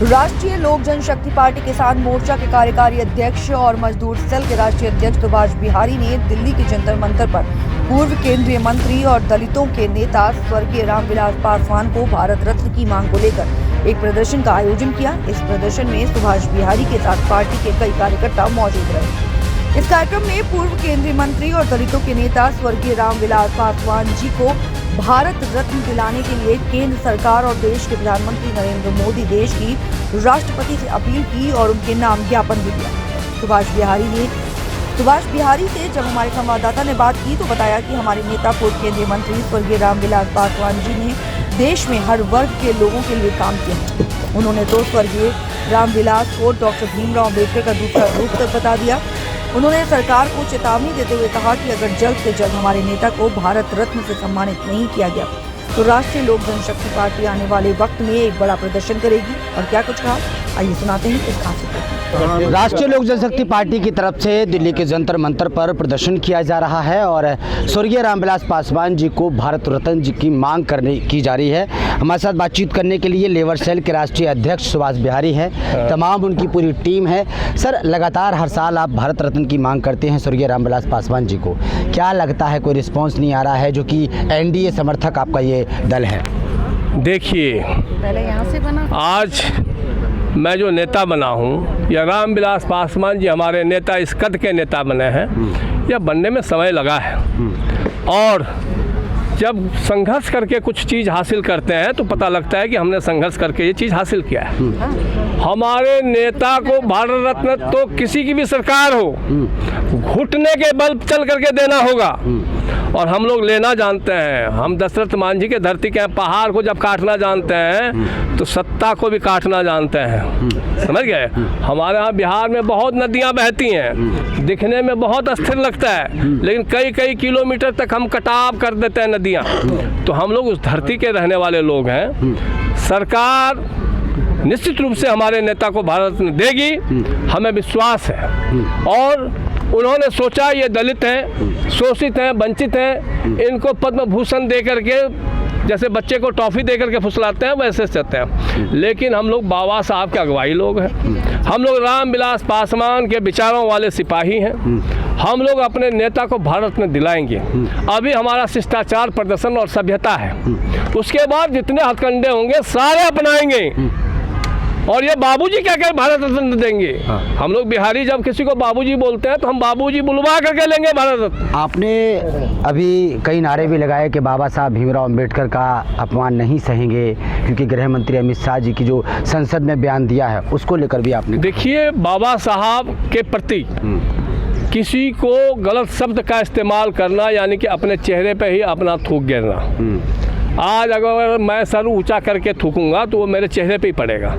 राष्ट्रीय लोक जनशक्ति पार्टी किसान मोर्चा के कार्यकारी अध्यक्ष और मजदूर सेल के राष्ट्रीय अध्यक्ष सुभाष बिहारी ने दिल्ली के जंतर मंतर पर पूर्व केंद्रीय मंत्री और दलितों के नेता स्वर्गीय रामविलास पासवान को भारत रत्न की मांग को लेकर एक प्रदर्शन का आयोजन किया। इस प्रदर्शन में सुभाष बिहारी के साथ पार्टी के कई कार्यकर्ता मौजूद रहे। इस कार्यक्रम में पूर्व केंद्रीय मंत्री और दलितों के नेता स्वर्गीय रामविलास पासवान जी को भारत रत्न दिलाने के लिए केंद्र सरकार और देश के प्रधानमंत्री नरेंद्र मोदी देश की राष्ट्रपति से अपील की और उनके नाम ज्ञापन भी दिया। सुभाष बिहारी से जब हमारे संवाददाता ने बात की तो बताया कि हमारे नेता पूर्व केंद्रीय मंत्री स्वर्गीय रामविलास पासवान जी ने देश में हर वर्ग के लोगों के लिए काम किया। उन्होंने तो स्वर्गीय रामविलास को डॉक्टर भीमराव अम्बेडकर का दूसरा रूप तक बता दिया। उन्होंने सरकार को चेतावनी देते हुए कहा कि अगर जल्द से जल्द हमारे नेता को भारत रत्न से सम्मानित नहीं किया गया तो राष्ट्रीय लोक जनशक्ति पार्टी आने वाले वक्त में एक बड़ा प्रदर्शन करेगी। और क्या कुछ कहा, आइए सुनाते हैं इस खास रिपोर्ट। राष्ट्रीय लोक जनशक्ति पार्टी की तरफ से दिल्ली के जंतर मंतर पर प्रदर्शन किया जा रहा है और स्वर्गीय रामविलास पासवान जी को भारत रत्न जी की मांग की जा रही है। हमारे साथ बातचीत करने के लिए लेबर सेल के राष्ट्रीय अध्यक्ष सुभाष बिहारी हैं, तमाम उनकी पूरी टीम है। सर, लगातार हर साल आप भारत रत्न की मांग करते हैं स्वर्गीय रामविलास पासवान जी को, क्या लगता है कोई रिस्पॉन्स नहीं आ रहा है, जो कि एनडीए समर्थक आपका ये दल है? देखिए, पहले यहाँ से बना, आज मैं जो नेता बना हूँ या रामविलास पासवान जी हमारे नेता इस कद के नेता बने हैं, यह बनने में समय लगा है। और जब संघर्ष करके कुछ चीज़ हासिल करते हैं तो पता लगता है कि हमने संघर्ष करके ये चीज़ हासिल किया है। हमारे नेता को भारत रत्न तो किसी की भी सरकार हो घुटने के बल चल करके देना होगा। और हम लोग लेना जानते हैं, हम दशरथ मांझी के धरती के पहाड़ को जब काटना जानते हैं तो सत्ता को भी काटना जानते हैं, समझ गए। हमारे यहाँ बिहार में बहुत नदियाँ बहती हैं, दिखने में बहुत अस्थिर लगता है, लेकिन कई कई किलोमीटर तक हम कटाव कर देते हैं नदियाँ। तो हम लोग उस धरती के रहने वाले लोग हैं। सरकार निश्चित रूप से हमारे नेता को भारत रत्न देगी, हमें विश्वास है। और उन्होंने सोचा ये दलित हैं, शोषित हैं, वंचित हैं, इनको पद्म भूषण दे करके, जैसे बच्चे को टॉफ़ी दे करके फुसलाते हैं वैसे चाहते हैं। लेकिन हम लोग बाबा साहब के अगुवाई लोग हैं, हम लोग रामविलास पासवान के विचारों वाले सिपाही हैं। हम लोग अपने नेता को भारत रत्न दिलाएंगे। अभी हमारा शिष्टाचार, प्रदर्शन और सभ्यता है, उसके बाद जितने हथकंडे होंगे सारे अपनाएंगे। और ये बाबूजी क्या क्या भारत रत्न देंगे। हम लोग बिहारी जब किसी को बाबूजी बोलते हैं तो हम बाबूजी बुलवा करके लेंगे भारत रत्न। आपने अभी कई नारे भी लगाए कि बाबा साहब भीमराव अम्बेडकर का अपमान नहीं सहेंगे, क्योंकि गृह मंत्री अमित शाह जी की जो संसद में बयान दिया है उसको लेकर भी आपने। देखिए, बाबा साहब के प्रति किसी को गलत शब्द का इस्तेमाल करना यानी कि अपने चेहरे पे ही अपना थूक गिरना। आज अगर मैं सर ऊंचा करके थूकूंगा तो वो मेरे चेहरे पे ही पड़ेगा।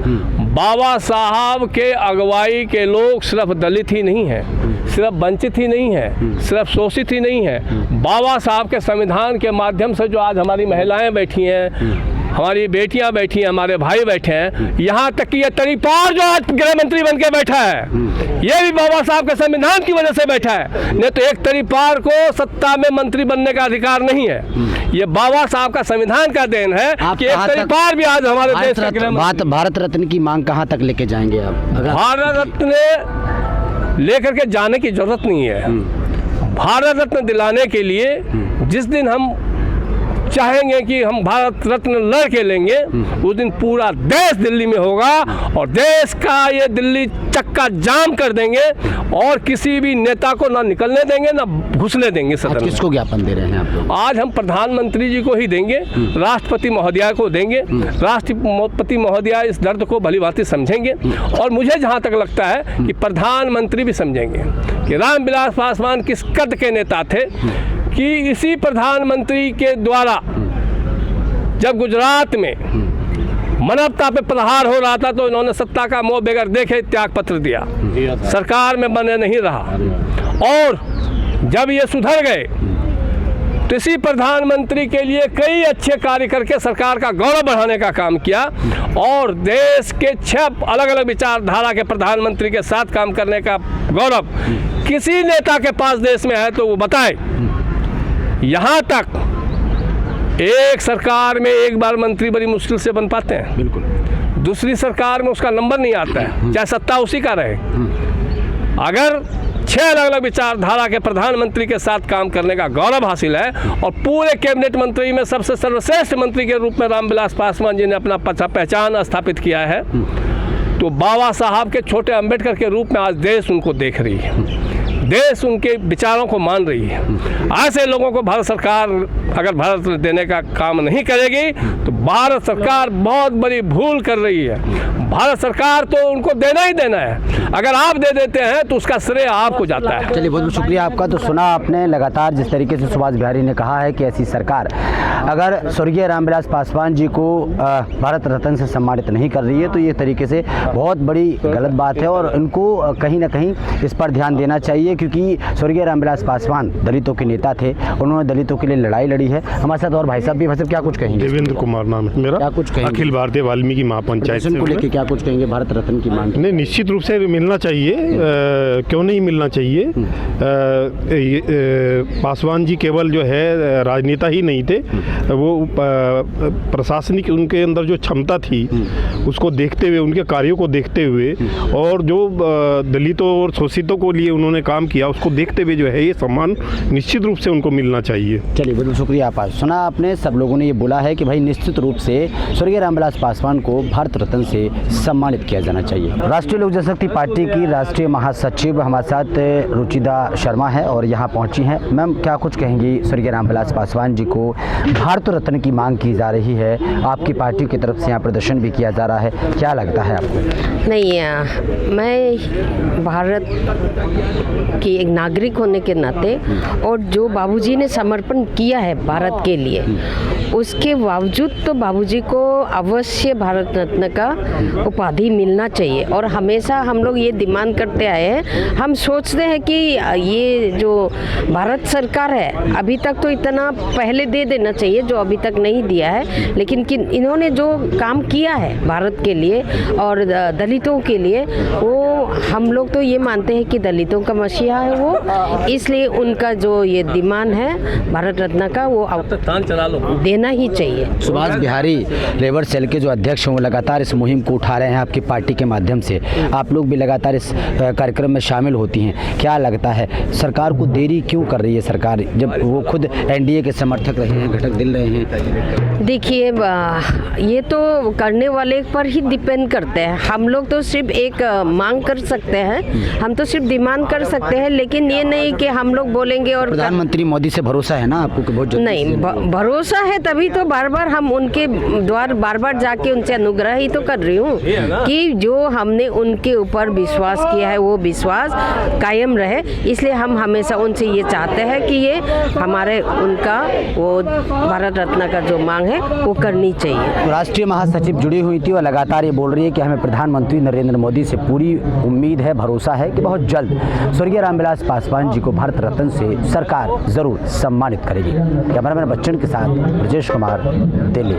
बाबा साहब के अगुवाई के लोग सिर्फ दलित ही नहीं है, सिर्फ वंचित ही नहीं है, सिर्फ शोषित ही नहीं है। बाबा साहब के संविधान के माध्यम से जो आज हमारी महिलाएं बैठी हैं, हमारी बेटियां बैठी हैं, हमारे भाई बैठे हैं, यहाँ तक कि ये तरीपार जो आज गृह मंत्री बन के बैठा है, ये भी बाबा साहब के संविधान की वजह से बैठा है। नहीं तो एक तरीपार को सत्ता में मंत्री बनने का अधिकार नहीं है। ये बाबा साहब का संविधान का देन है कि एक तरीपार भी आज हमारे देश का गृह मंत्री। भारत रत्न की मांग कहाँ तक लेके जाएंगे आप? भारत रत्न लेकर के जाने की जरूरत नहीं है। भारत रत्न दिलाने के लिए जिस दिन हम चाहेंगे कि हम भारत रत्न लड़ के लेंगे, उस दिन पूरा देश दिल्ली में होगा और देश का ये दिल्ली चक्का जाम कर देंगे और किसी भी नेता को ना निकलने देंगे ना घुसने देंगे सदन में। किसको ज्ञापन दे रहे हैं आप? आज हम प्रधानमंत्री जी को ही देंगे, राष्ट्रपति महोदया को देंगे। राष्ट्रपति महोदया इस दर्द को भली भांति समझेंगे और मुझे जहाँ तक लगता है कि प्रधानमंत्री भी समझेंगे कि रामविलास पासवान किस कद के नेता थे कि इसी प्रधानमंत्री के द्वारा जब गुजरात में मानवता पे प्रहार हो रहा था तो इन्होंने सत्ता का मोह बगैर देखे त्याग पत्र दिया, सरकार में बने नहीं रहा। और जब ये सुधर गए तो इसी प्रधानमंत्री के लिए कई अच्छे कार्य करके सरकार का गौरव बढ़ाने का काम किया और देश के 6 अलग अलग विचारधारा के प्रधानमंत्री के साथ काम करने का गौरव किसी नेता के पास देश में है तो वो बताए। यहाँ तक एक सरकार में एक बार मंत्री बड़ी मुश्किल से बन पाते हैं। बिल्कुल। दूसरी सरकार में उसका नंबर नहीं आता है, चाहे सत्ता उसी का रहे। अगर 6 अलग अलग विचारधारा के प्रधानमंत्री के साथ काम करने का गौरव हासिल है और पूरे कैबिनेट मंत्री में सबसे सर्वश्रेष्ठ मंत्री के रूप में रामविलास पासवान जी ने अपना पहचान स्थापित किया है, तो बाबा साहब के छोटे अम्बेडकर के रूप में आज देश उनको देख रही है, देश उनके विचारों को मान रही है। ऐसे लोगों को भारत सरकार अगर भारत देने का काम नहीं करेगी तो भारत सरकार बहुत बड़ी भूल कर रही है। भारत सरकार तो उनको देना ही देना है, अगर आप दे देते हैं तो उसका श्रेय आपको जाता है। चलिए, बहुत बहुत शुक्रिया आपका। तो सुना आपने लगातार जिस तरीके से सुभाष बिहारी ने कहा है कि ऐसी सरकार अगर स्वर्गीय रामविलास पासवान जी को भारत रत्न से सम्मानित नहीं कर रही है तो ये तरीके से बहुत बड़ी गलत बात है और इनको कहीं ना कहीं इस पर ध्यान देना चाहिए, क्योंकि स्वर्गीय रामविलास पासवान दलितों के नेता थे, उन्होंने दलितों के लिए लड़ाई लड़ी है। हमारे साथ और भाई साहब भी, भाई साहब क्या कुछ कहेंगे? देवेंद्र कुमार नाम है मेरा। क्या कुछ कहेंगे अखिल भारतीय वाल्मीकि महापंचायत को लेकर? क्या कुछ कहेंगे भारत रत्न की मांग? नहीं, निश्चित रूप से मिलना चाहिए, क्यों नहीं मिलना चाहिए। पासवान जी केवल जो है राजनेता ही नहीं थे, वो प्रशासनिक उनके अंदर जो क्षमता थी उसको देखते हुए, उनके कार्यों को देखते हुए और जो दलितों और शोषितों को लिए उन्होंने काम किया उसको देखते हुए जो है ये सम्मान निश्चित रूप से उनको मिलना चाहिए। चलिए, बहुत शुक्रिया आप। सुना आपने, सब लोगों ने ये बोला है कि भाई निश्चित रूप से स्वर्गीय रामविलास पासवान को भारत रत्न से सम्मानित किया जाना चाहिए। राष्ट्रीय लोक जनशक्ति पार्टी की राष्ट्रीय महासचिव हमारे साथ रुचिदा शर्मा है और यहाँ पहुँची हैं। मैम, क्या कुछ कहेंगी? स्वर्गीय रामविलास पासवान जी को भारत रत्न की मांग की जा रही है, आपकी पार्टी की तरफ से यहाँ प्रदर्शन भी किया जा रहा है, क्या लगता है आपको? नहीं, मैं भारत की एक नागरिक होने के नाते और जो बाबूजी ने समर्पण किया है भारत के लिए, उसके बावजूद तो बाबूजी को अवश्य भारत रत्न का उपाधि मिलना चाहिए। और हमेशा हम लोग ये डिमांड करते आए हैं। हम सोचते हैं कि ये जो भारत सरकार है अभी तक तो इतना पहले दे देना चाहिए जो अभी तक नहीं दिया है, लेकिन कि इन्होंने जो काम किया है भारत के लिए और दलितों के लिए, वो हम लोग तो ये मानते हैं कि दलितों का मसीहा है वो, इसलिए उनका जो ये डिमांड है भारत रत्न का वो देना ही चाहिए। सुभाष बिहारी लेबर सेल के जो अध्यक्ष हैं वो लगातार इस मुहिम को उठा रहे हैं आपकी पार्टी के माध्यम से, आप लोग भी लगातार इस कार्यक्रम में शामिल होती हैं। क्या लगता है सरकार को देरी क्यों कर रही है सरकार, जब वो खुद एनडीए के समर्थक रहे हैं, घटक दिल रहे हैं? देखिए, ये तो करने वाले पर ही डिपेंड करते हैं। हम लोग तो सिर्फ एक मांग कर सकते हैं, हम तो सिर्फ डिमांड कर सकते हैं, लेकिन ये नहीं कि हम लोग बोलेंगे और प्रधानमंत्री मोदी से भरोसा है ना आपको कि बहुत नहीं, भरोसा है तभी तो बार बार हम उनके द्वार बार बार जाके उनसे अनुग्रह ही तो कर रही हूँ कि जो हमने उनके ऊपर विश्वास किया है वो विश्वास कायम रहे। इसलिए हम हमेशा उनसे ये चाहते हैं कि ये हमारे उनका वो भारत रत्न का जो मांग है वो करनी चाहिए। राष्ट्रीय महासचिव जुड़ी हुई थी और लगातार ये बोल रही है कि हमें प्रधानमंत्री नरेंद्र मोदी से पूरी उम्मीद है, भरोसा है कि बहुत जल्द स्वर्गीय रामविलास पासवान जी को भारत रत्न से सरकार जरूर सम्मानित करेगी। कैमरामैन बच्चन के साथ ब्रजेश कुमार, दिल्ली।